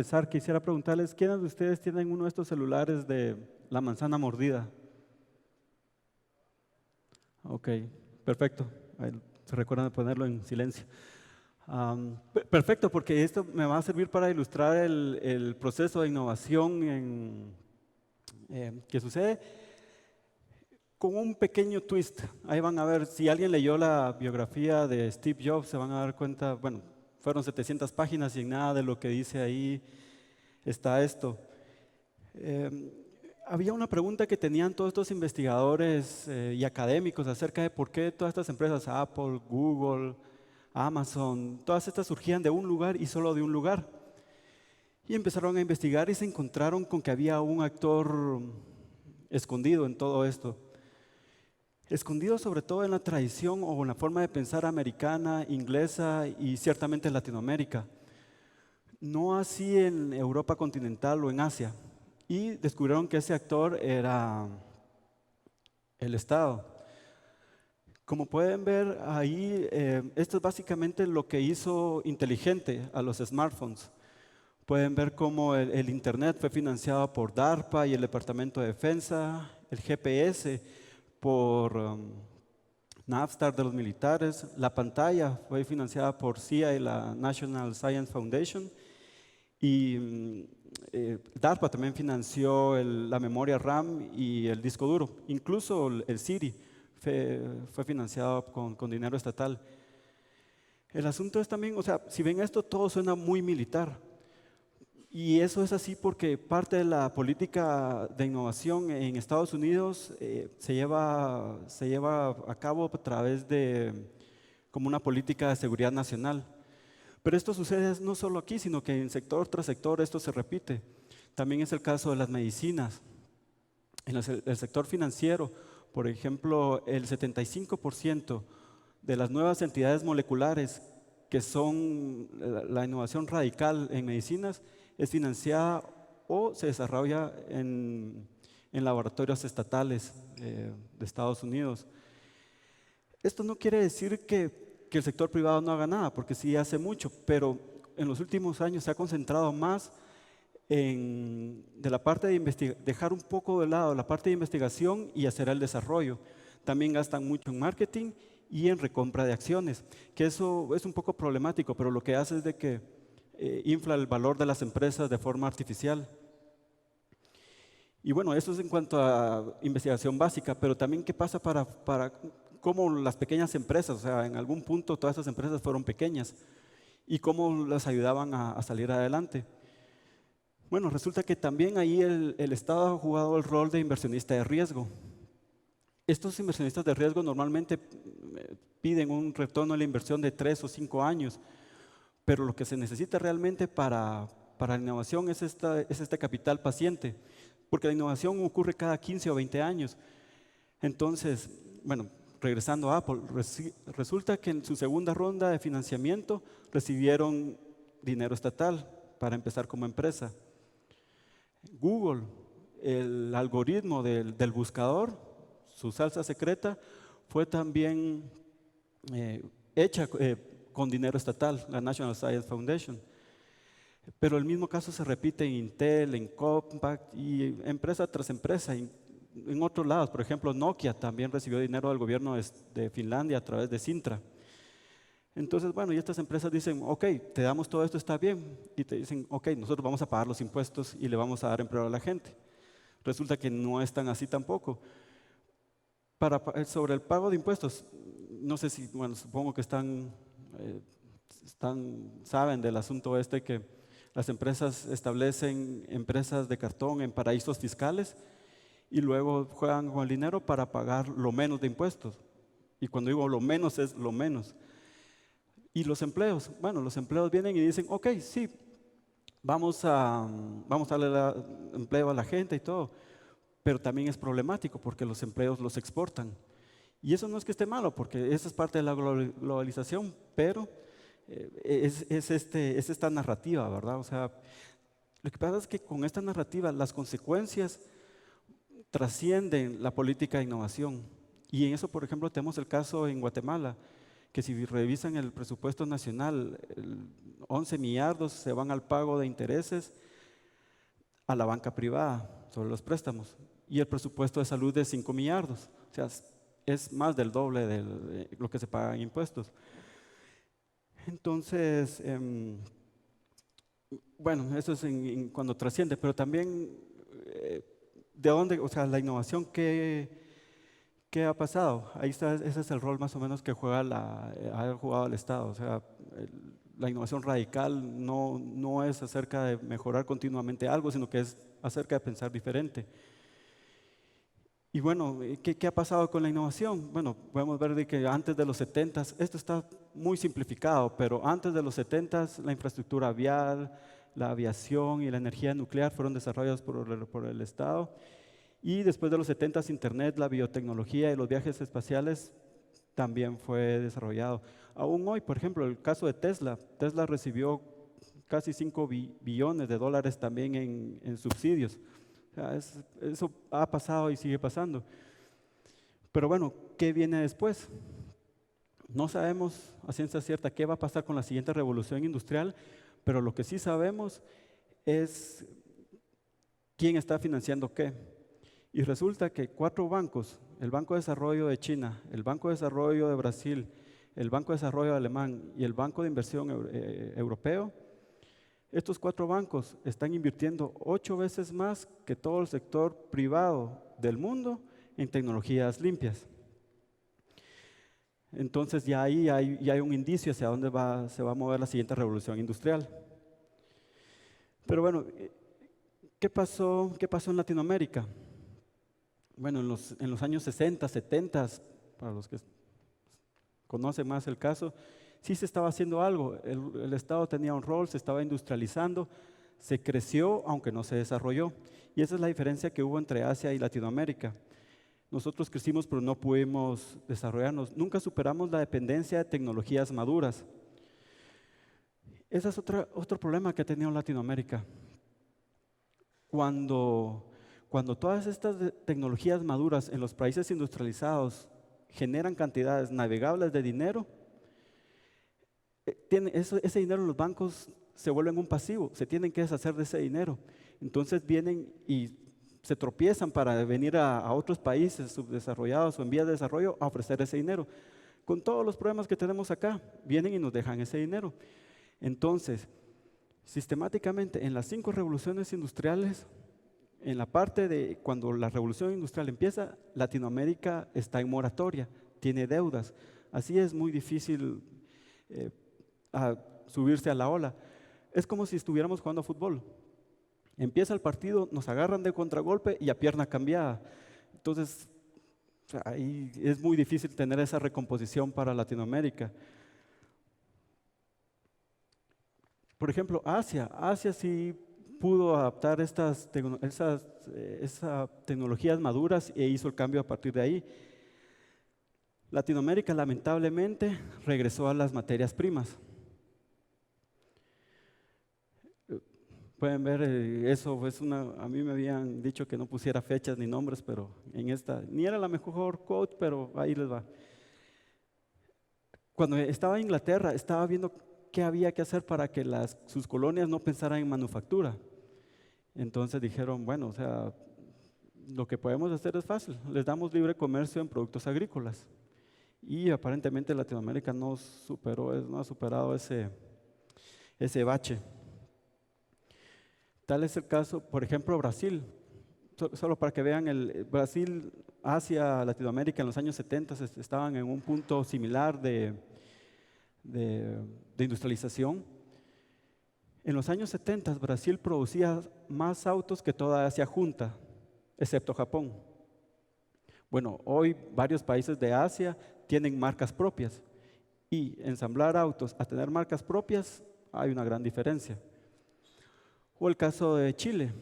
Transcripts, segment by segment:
empezar, quisiera preguntarles, ¿quiénes de ustedes tienen uno de estos celulares de la manzana mordida? Ok, perfecto. Ahí se recuerdan de ponerlo en silencio. Perfecto, porque esto me va a servir para ilustrar el proceso de innovación que sucede con un pequeño twist. Ahí van a ver, si alguien leyó la biografía de Steve Jobs, se van a dar cuenta, bueno, fueron 700 páginas y en nada de lo que dice ahí está esto. Había una pregunta que tenían todos estos investigadores y académicos acerca de por qué todas estas empresas, Apple, Google, Amazon, todas estas surgían de un lugar y solo de un lugar. Y empezaron a investigar y se encontraron con que había un actor escondido en todo esto. Escondido sobre todo en la tradición o en la forma de pensar americana, inglesa y ciertamente en Latinoamérica. No así en Europa continental o en Asia. Y descubrieron que ese actor era el Estado. Como pueden ver ahí, esto es básicamente lo que hizo inteligente a los smartphones. Pueden ver cómo el Internet fue financiado por DARPA y el Departamento de Defensa, el GPS por Navstar de los militares, la pantalla fue financiada por CIA y la National Science Foundation y DARPA también financió la memoria RAM y el disco duro. Incluso el Siri fue financiado con dinero estatal. El asunto es también, o sea, si ven esto, todo suena muy militar. Y eso es así porque parte de la política de innovación en Estados Unidos se lleva a cabo a través de como una política de seguridad nacional. Pero esto sucede no solo aquí, sino que en sector tras sector esto se repite. También es el caso de las medicinas. En el sector financiero, por ejemplo, el 75% de las nuevas entidades moleculares que son la innovación radical en medicinas es financiada o se desarrolla en laboratorios estatales de Estados Unidos. Esto no quiere decir que el sector privado no haga nada, porque sí hace mucho, pero en los últimos años se ha concentrado más de la parte de dejar un poco de lado la parte de investigación y hacer el desarrollo. También gastan mucho en marketing y en recompra de acciones, que eso es un poco problemático, pero lo que hace es de que infla el valor de las empresas de forma artificial. Y bueno, eso es en cuanto a investigación básica, pero también qué pasa para cómo las pequeñas empresas, o sea, en algún punto todas esas empresas fueron pequeñas y cómo las ayudaban a salir adelante. Bueno, resulta que también ahí el Estado ha jugado el rol de inversionista de riesgo. Estos inversionistas de riesgo normalmente piden un retorno a la inversión de 3 o 5 años, pero lo que se necesita realmente para la innovación es este capital paciente, porque la innovación ocurre cada 15 o 20 años. Entonces, bueno, regresando a Apple, resulta que en su segunda ronda de financiamiento recibieron dinero estatal para empezar como empresa. Google, el algoritmo del buscador, su salsa secreta, fue también hecha con dinero estatal, la National Science Foundation. Pero el mismo caso se repite en Intel, en Compaq y empresa tras empresa. En otros lados, por ejemplo, Nokia también recibió dinero del gobierno de Finlandia a través de Sintra. Entonces, bueno, y estas empresas dicen, ok, te damos todo esto, está bien. Y te dicen, ok, nosotros vamos a pagar los impuestos y le vamos a dar empleo a la gente. Resulta que no es tan así tampoco. Sobre el pago de impuestos, no sé si, bueno, supongo que saben del asunto este que las empresas establecen empresas de cartón en paraísos fiscales y luego juegan con el dinero para pagar lo menos de impuestos. Y cuando digo lo menos es lo menos. Y los empleos, bueno, los empleos vienen y dicen, ok, sí, vamos a darle empleo a la gente y todo, pero también es problemático porque los empleos los exportan. Y eso no es que esté malo, porque esa es parte de la globalización, pero es esta narrativa, ¿verdad? O sea, lo que pasa es que con esta narrativa las consecuencias trascienden la política de innovación. Y en eso, por ejemplo, tenemos el caso en Guatemala, que si revisan el presupuesto nacional, 11 millardos se van al pago de intereses a la banca privada sobre los préstamos y el presupuesto de salud de 5 millardos. O sea, es más del doble de lo que se paga en impuestos. Entonces, bueno, eso es cuando trasciende, pero también de dónde, o sea, la innovación, ¿qué ha pasado? Ahí está, ese es el rol más o menos que ha jugado el Estado. O sea, la innovación radical no es acerca de mejorar continuamente algo, sino que es acerca de pensar diferente. Y bueno, ¿qué ha pasado con la innovación? Bueno, podemos ver de que antes de los 70s, esto está muy simplificado, pero antes de los 70s la infraestructura vial, la aviación y la energía nuclear fueron desarrollados por el Estado. Y después de los 70s, Internet, la biotecnología y los viajes espaciales también fue desarrollado. Aún hoy, por ejemplo, el caso de Tesla. Tesla recibió casi 5 billones de dólares también en subsidios. O sea, eso ha pasado y sigue pasando. Pero bueno, ¿qué viene después? No sabemos a ciencia cierta qué va a pasar con la siguiente revolución industrial, pero lo que sí sabemos es quién está financiando qué. Y resulta que 4 bancos, el Banco de Desarrollo de China, el Banco de Desarrollo de Brasil, el Banco de Desarrollo alemán y el Banco de Inversión Europeo, estos 4 bancos están invirtiendo 8 veces más que todo el sector privado del mundo en tecnologías limpias. Entonces ya ahí hay un indicio hacia dónde se va a mover la siguiente revolución industrial. Pero bueno, ¿qué pasó en Latinoamérica? Bueno, en los años 60, 70, para los que conocen más el caso, sí se estaba haciendo algo. El Estado tenía un rol, se estaba industrializando, se creció, aunque no se desarrolló. Y esa es la diferencia que hubo entre Asia y Latinoamérica. Nosotros crecimos, pero no pudimos desarrollarnos. Nunca superamos la dependencia de tecnologías maduras. Ese es otro problema que ha tenido Latinoamérica. Cuando todas estas tecnologías maduras en los países industrializados generan cantidades navegables de dinero, ese dinero en los bancos se vuelve un pasivo, se tienen que deshacer de ese dinero. Entonces vienen y se tropiezan para venir a otros países subdesarrollados o en vías de desarrollo a ofrecer ese dinero. Con todos los problemas que tenemos acá, vienen y nos dejan ese dinero. Entonces, sistemáticamente en las 5 revoluciones industriales, en la parte de cuando la revolución industrial empieza, Latinoamérica está en moratoria, tiene deudas. Así es muy difícil subirse a la ola. Es como si estuviéramos jugando fútbol. Empieza el partido, nos agarran de contragolpe y a pierna cambiada. Entonces, ahí es muy difícil tener esa recomposición para Latinoamérica. Por ejemplo, Asia sí pudo adaptar esas tecnologías maduras e hizo el cambio a partir de ahí. Latinoamérica lamentablemente regresó a las materias primas. Pueden ver, eso es a mí me habían dicho que no pusiera fechas ni nombres, pero en esta, ni era la mejor quote, pero ahí les va. Cuando estaba en Inglaterra, estaba viendo qué había que hacer para que sus colonias no pensaran en manufactura. Entonces dijeron, bueno, o sea, lo que podemos hacer es fácil, les damos libre comercio en productos agrícolas. Y aparentemente Latinoamérica no ha superado ese bache. Tal es el caso, por ejemplo, Brasil. Solo para que vean, Brasil, Asia, Latinoamérica en los años 70 estaban en un punto similar de industrialización. En los años 70 Brasil producía más autos que toda Asia junta, excepto Japón. Bueno, hoy varios países de Asia tienen marcas propias y ensamblar autos a tener marcas propias hay una gran diferencia. O el caso de Chile.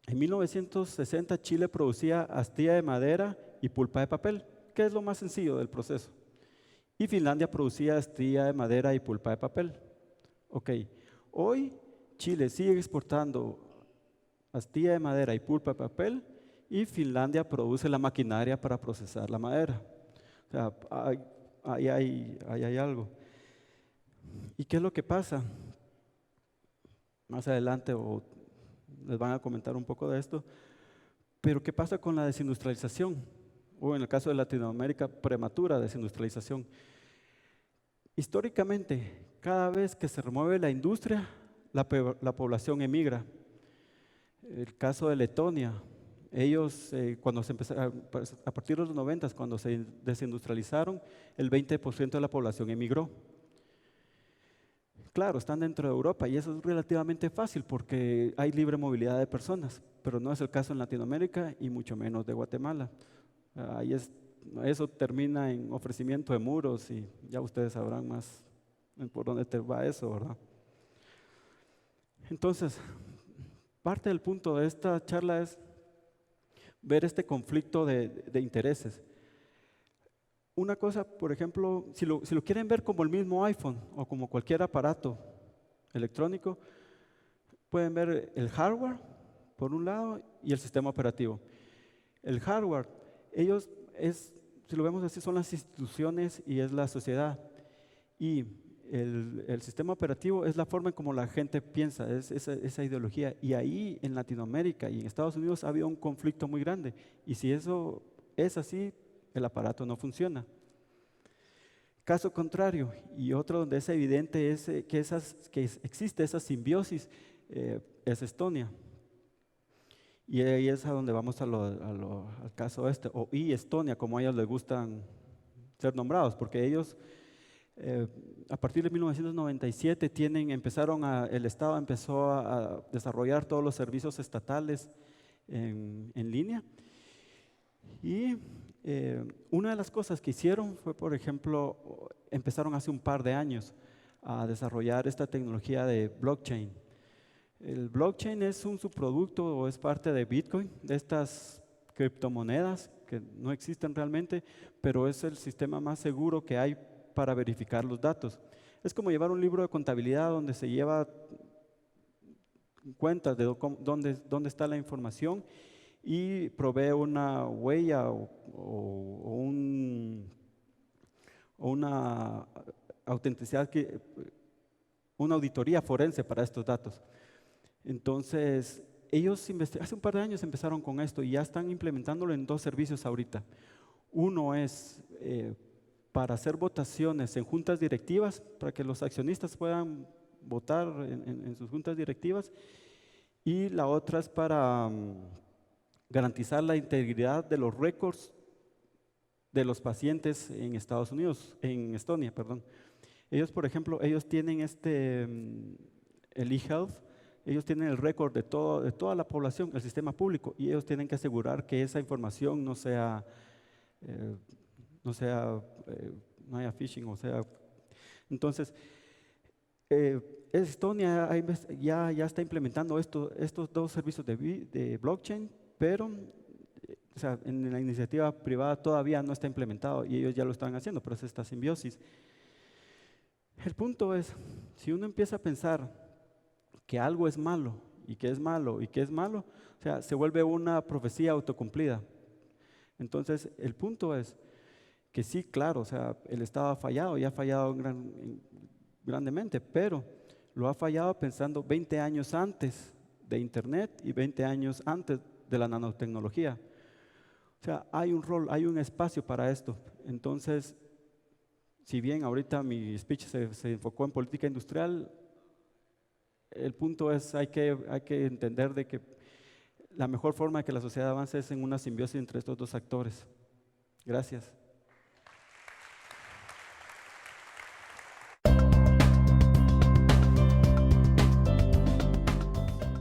En 1960 Chile producía astilla de madera y pulpa de papel, que es lo más sencillo del proceso. Y Finlandia producía astilla de madera y pulpa de papel. Ok, hoy Chile sigue exportando astilla de madera y pulpa de papel y Finlandia produce la maquinaria para procesar la madera. O sea, ahí hay algo. ¿Y qué es lo que pasa? Más adelante les van a comentar un poco de esto, pero ¿qué pasa con la desindustrialización? O en el caso de Latinoamérica, prematura desindustrialización. Históricamente, cada vez que se remueve la industria, la población emigra. El caso de Letonia, ellos cuando se empezaron, a partir de los 90, cuando se desindustrializaron, el 20% de la población emigró. Claro, están dentro de Europa y eso es relativamente fácil porque hay libre movilidad de personas, pero no es el caso en Latinoamérica y mucho menos de Guatemala. Eso termina en ofrecimiento de muros y ya ustedes sabrán más por dónde te va eso, ¿verdad? Entonces, parte del punto de esta charla es ver este conflicto de intereses. Una cosa, por ejemplo, si lo quieren ver como el mismo iPhone o como cualquier aparato electrónico, pueden ver el hardware por un lado y el sistema operativo. El hardware, si lo vemos así, son las instituciones y es la sociedad. Y el sistema operativo es la forma en como la gente piensa, es esa ideología. Y ahí en Latinoamérica y en Estados Unidos ha habido un conflicto muy grande. Y si eso es así, el aparato no funciona. Caso contrario, y otro donde es evidente que existe esa simbiosis, es Estonia. Y ahí es a donde vamos al caso y Estonia, como a ellos les gustan ser nombrados, porque ellos a partir de 1997 el Estado empezó a desarrollar todos los servicios estatales en línea. Y una de las cosas que hicieron fue, por ejemplo, empezaron hace un par de años a desarrollar esta tecnología de blockchain. El blockchain es un subproducto o es parte de Bitcoin, de estas criptomonedas que no existen realmente, pero es el sistema más seguro que hay para verificar los datos. Es como llevar un libro de contabilidad donde se lleva cuentas de dónde está la información y provee una huella o una autenticidad, una auditoría forense para estos datos. Entonces, ellos hace un par de años empezaron con esto y ya están implementándolo en 2 servicios ahorita. Uno es para hacer votaciones en juntas directivas, para que los accionistas puedan votar en sus juntas directivas, y la otra es para garantizar la integridad de los récords de los pacientes en Estados Unidos, en Estonia, perdón. Ellos, por ejemplo, ellos tienen el eHealth, ellos tienen el récord de toda la población, el sistema público, y ellos tienen que asegurar que esa información no haya phishing, entonces, Estonia ya está implementando estos 2 servicios de blockchain, pero en la iniciativa privada todavía no está implementado y ellos ya lo están haciendo, pero es esta simbiosis. El punto es, si uno empieza a pensar que algo es malo y que es malo y que es malo, se vuelve una profecía autocumplida. Entonces, el punto es que sí, claro, el Estado ha fallado y ha fallado grandemente, pero lo ha fallado pensando 20 años antes de Internet y 20 años antes de la nanotecnología. Hay un rol, hay un espacio para esto. Entonces, si bien ahorita mi speech se enfocó en política industrial, el punto es hay que entender de que la mejor forma de que la sociedad avance es en una simbiosis entre estos 2 actores. Gracias.